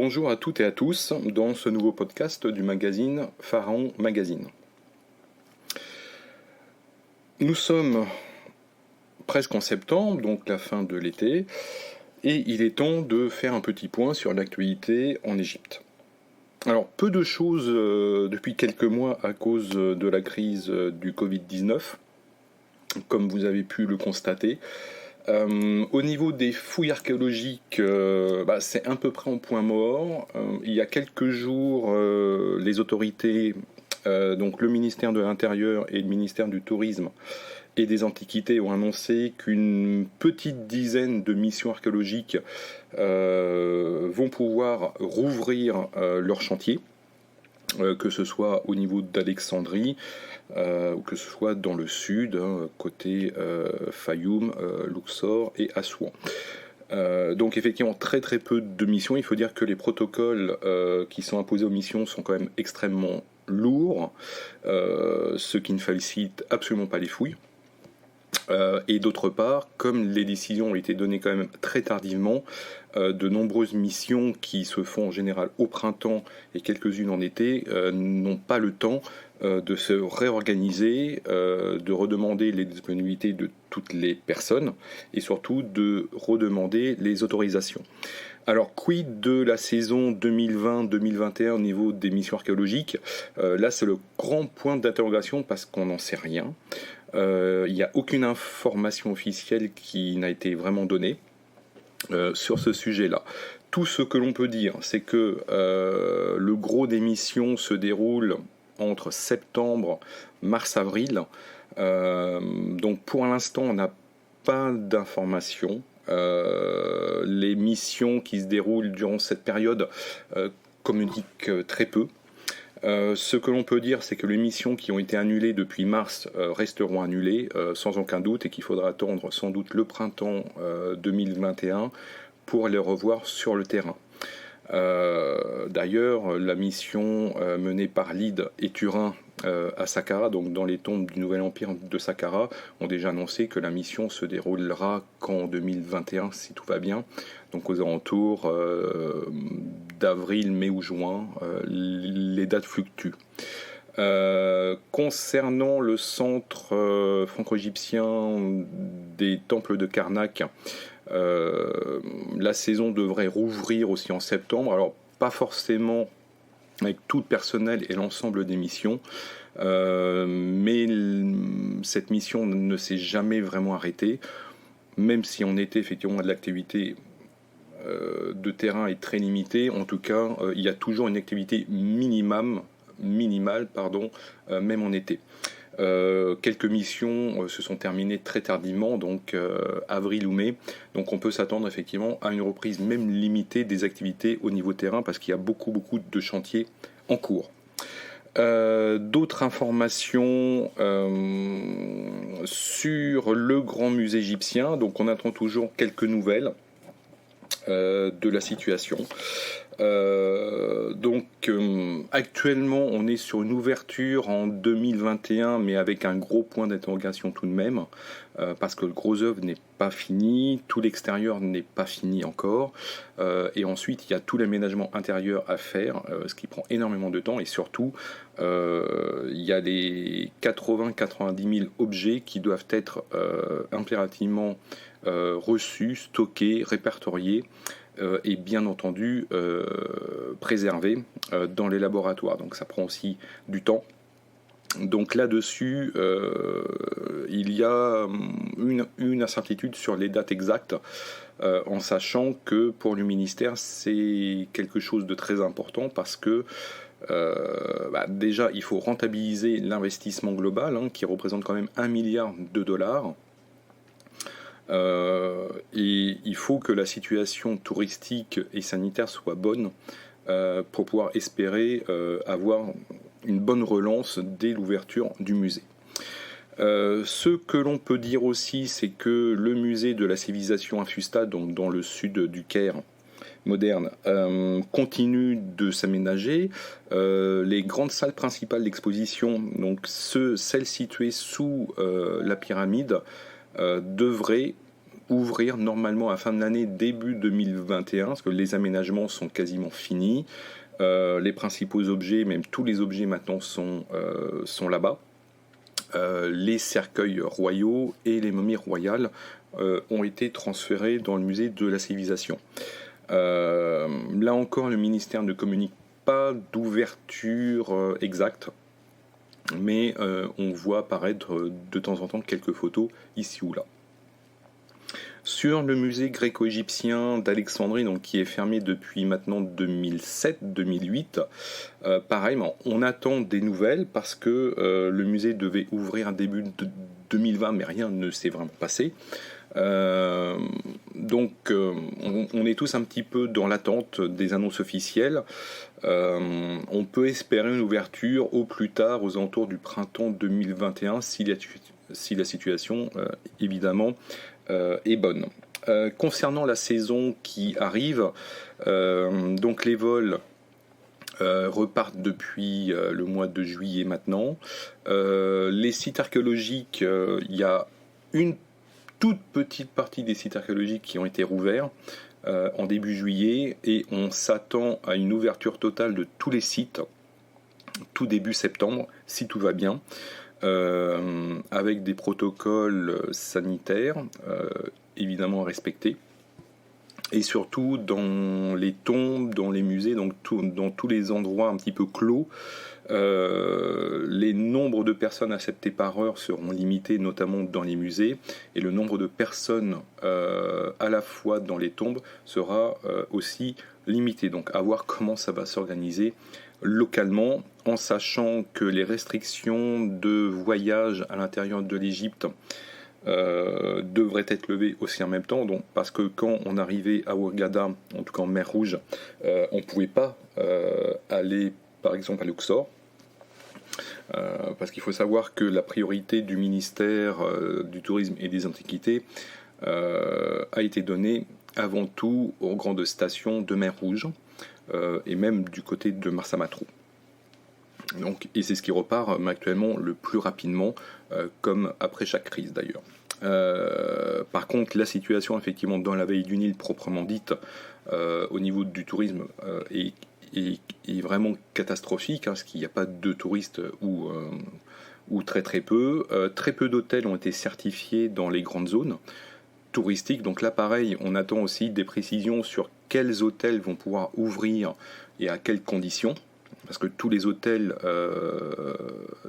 Bonjour à toutes et à tous dans ce nouveau podcast du magazine Pharaon Magazine. Nous sommes presque en septembre, donc la fin de l'été, et il est temps de faire un petit point sur l'actualité en Égypte. Alors, peu de choses depuis quelques mois à cause de la crise du Covid-19, comme vous avez pu le constater. Au niveau des fouilles archéologiques, c'est à peu près en point mort. Il y a quelques jours, les autorités, donc le ministère de l'Intérieur et le ministère du Tourisme et des Antiquités ont annoncé qu'une petite dizaine de missions archéologiques vont pouvoir rouvrir leur chantier, que ce soit au niveau d'Alexandrie ou que ce soit dans le sud, côté Fayoum, Luxor et Assouan. Donc effectivement très très peu de missions. Il faut dire que les protocoles qui sont imposés aux missions sont quand même extrêmement lourds, ce qui ne facilite absolument pas les fouilles. Et d'autre part, comme les décisions ont été données quand même très tardivement, de nombreuses missions qui se font en général au printemps et quelques-unes en été n'ont pas le temps de se réorganiser, de redemander les disponibilités de toutes les personnes et surtout de redemander les autorisations. Alors, quid de la saison 2020-2021 au niveau des missions archéologiques ? Là, c'est le grand point d'interrogation parce qu'on n'en sait rien. Il n'y a aucune information officielle qui n'a été vraiment donnée sur ce sujet-là. Tout ce que l'on peut dire, c'est que le gros des missions se déroule entre septembre, mars-avril. Donc pour l'instant, on n'a pas d'informations. Les missions qui se déroulent durant cette période communiquent très peu. Ce que l'on peut dire, c'est que les missions qui ont été annulées depuis mars resteront annulées sans aucun doute et qu'il faudra attendre sans doute le printemps 2021 pour les revoir sur le terrain. D'ailleurs, la mission menée par Lyde et Turin à Saqqara, donc dans les tombes du Nouvel Empire de Saqqara, ont déjà annoncé que la mission se déroulera qu'en 2021 si tout va bien, donc aux alentours d'avril, mai ou juin, les dates fluctuent. Concernant le centre franco-égyptien des temples de Karnak, la saison devrait rouvrir aussi en septembre, alors pas forcément avec tout le personnel et l'ensemble des missions, mais cette mission ne s'est jamais vraiment arrêtée, même si en été effectivement de l'activité de terrain est très limitée. En tout cas, il y a toujours une activité minimale, même en été. Quelques missions se sont terminées très tardivement, donc avril ou mai. Donc on peut s'attendre effectivement à une reprise même limitée des activités au niveau terrain parce qu'il y a beaucoup de chantiers en cours. D'autres informations sur le Grand Musée égyptien. Donc on attend toujours quelques nouvelles de la situation. Actuellement on est sur une ouverture en 2021 mais avec un gros point d'interrogation tout de même parce que le gros œuvre n'est pas fini, tout l'extérieur n'est pas fini encore et ensuite il y a tout l'aménagement intérieur à faire, ce qui prend énormément de temps et surtout il y a les 80-90 000 objets qui doivent être impérativement reçus, stockés, répertoriés et bien entendu préservé dans les laboratoires. Donc ça prend aussi du temps. Donc là-dessus, il y a une incertitude sur les dates exactes, en sachant que pour le ministère, c'est quelque chose de très important parce que déjà, il faut rentabiliser l'investissement global, qui représente quand même $1 milliard. Et il faut que la situation touristique et sanitaire soit bonne pour pouvoir espérer avoir une bonne relance dès l'ouverture du musée. Ce que l'on peut dire aussi, c'est que le musée de la civilisation Infustat, donc dans le sud du Caire moderne, continue de s'aménager. Les grandes salles principales d'exposition, donc celles situées sous la pyramide, devraient ouvrir normalement à la fin de l'année, début 2021, parce que les aménagements sont quasiment finis. Les principaux objets, même tous les objets maintenant sont là-bas. Les cercueils royaux et les momies royales ont été transférés dans le musée de la civilisation. Là encore, le ministère ne communique pas d'ouverture exacte, mais on voit apparaître de temps en temps quelques photos ici ou là. Sur le musée gréco-égyptien d'Alexandrie, donc, qui est fermé depuis maintenant 2007-2008, pareil, on attend des nouvelles parce que le musée devait ouvrir début de 2020, mais rien ne s'est vraiment passé. Donc on est tous un petit peu dans l'attente des annonces officielles. On peut espérer une ouverture au plus tard aux alentours du printemps 2021 si la situation évidemment est bonne. Concernant la saison qui arrive, donc les vols repartent depuis le mois de juillet maintenant. Les sites archéologiques, il y a une toute petite partie des sites archéologiques qui ont été rouverts en début juillet, et on s'attend à une ouverture totale de tous les sites tout début septembre, si tout va bien, avec des protocoles sanitaires évidemment à respecter, et surtout dans les tombes, dans les musées, donc dans tous les endroits un petit peu clos. Les nombres de personnes acceptées par heure seront limités, notamment dans les musées, et le nombre de personnes à la fois dans les tombes sera aussi limité. Donc à voir comment ça va s'organiser localement, en sachant que les restrictions de voyage à l'intérieur de l'Égypte devraient être levées aussi en même temps, donc, parce que quand on arrivait à Hurghada, en tout cas en mer Rouge, on ne pouvait pas aller par exemple à Luxor, parce qu'il faut savoir que la priorité du ministère du Tourisme et des Antiquités a été donnée avant tout aux grandes stations de mer Rouge, et même du côté de Marsamatrou. Donc, et c'est ce qui repart actuellement le plus rapidement, comme après chaque crise d'ailleurs. Par contre, la situation effectivement dans la vallée du Nil proprement dite, au niveau du tourisme, est vraiment catastrophique, parce qu'il n'y a pas de touristes ou très très peu. Très peu d'hôtels ont été certifiés dans les grandes zones touristiques. Donc là, pareil, on attend aussi des précisions sur quels hôtels vont pouvoir ouvrir et à quelles conditions, parce que tous les hôtels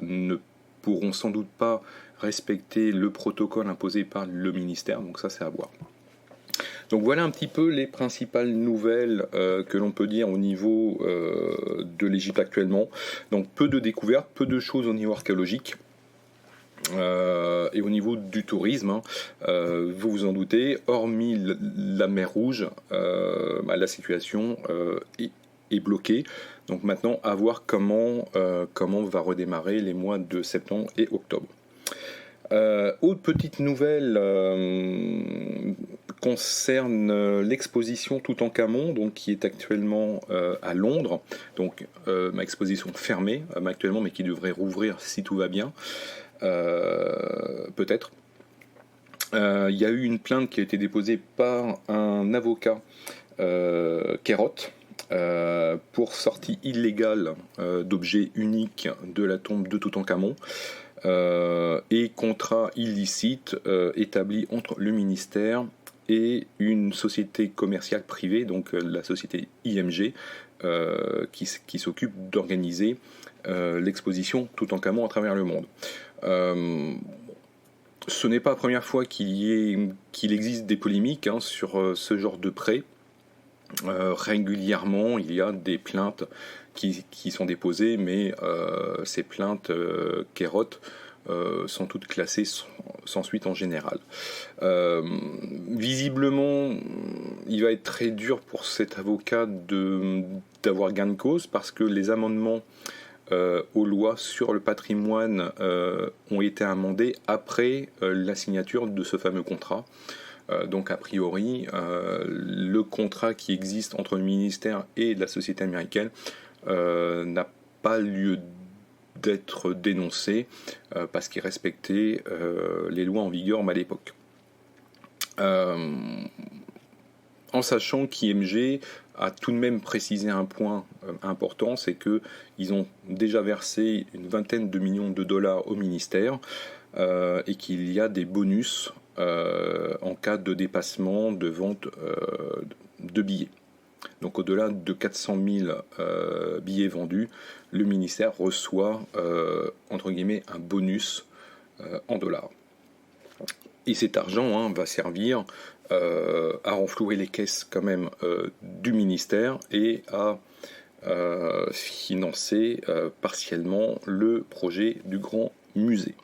ne pourront sans doute pas respecter le protocole imposé par le ministère, donc ça c'est à voir. Donc voilà un petit peu les principales nouvelles que l'on peut dire au niveau de l'Égypte actuellement. Donc peu de découvertes, peu de choses au niveau archéologique. Et au niveau du tourisme, vous vous en doutez, hormis la mer Rouge, la situation est bloquée. Donc maintenant, à voir comment va redémarrer les mois de septembre et octobre. Autre petite nouvelle concerne l'exposition Toutankhamon, donc qui est actuellement à Londres, donc ma exposition fermée actuellement, mais qui devrait rouvrir si tout va bien, peut-être. Il y a eu une plainte qui a été déposée par un avocat Kérot, pour sortie illégale d'objets uniques de la tombe de Toutankhamon, et contrat illicite établi entre le ministère et une société commerciale privée, donc la société IMG, qui s'occupe d'organiser l'exposition Toutankhamon à travers le monde. Ce n'est pas la première fois qu'il existe des polémiques sur ce genre de prêt. Régulièrement, il y a des plaintes qui sont déposées, mais ces plaintes Kérot sont toutes classées sans suite en général. Visiblement, il va être très dur pour cet avocat d'avoir gain de cause, parce que les amendements aux lois sur le patrimoine ont été amendés après la signature de ce fameux contrat. Donc a priori, le contrat qui existe entre le ministère et la société américaine n'a pas lieu d'être dénoncé, parce qu'il respectait les lois en vigueur à l'époque. En sachant qu'IMG a tout de même précisé un point important, c'est qu'ils ont déjà versé une vingtaine de millions de dollars au ministère et qu'il y a des bonus en cas de dépassement de vente de billets. Donc au-delà de 400 000 billets vendus, le ministère reçoit entre guillemets un bonus en dollars. Et cet argent va servir à renflouer les caisses quand même du ministère et à financer partiellement le projet du grand musée.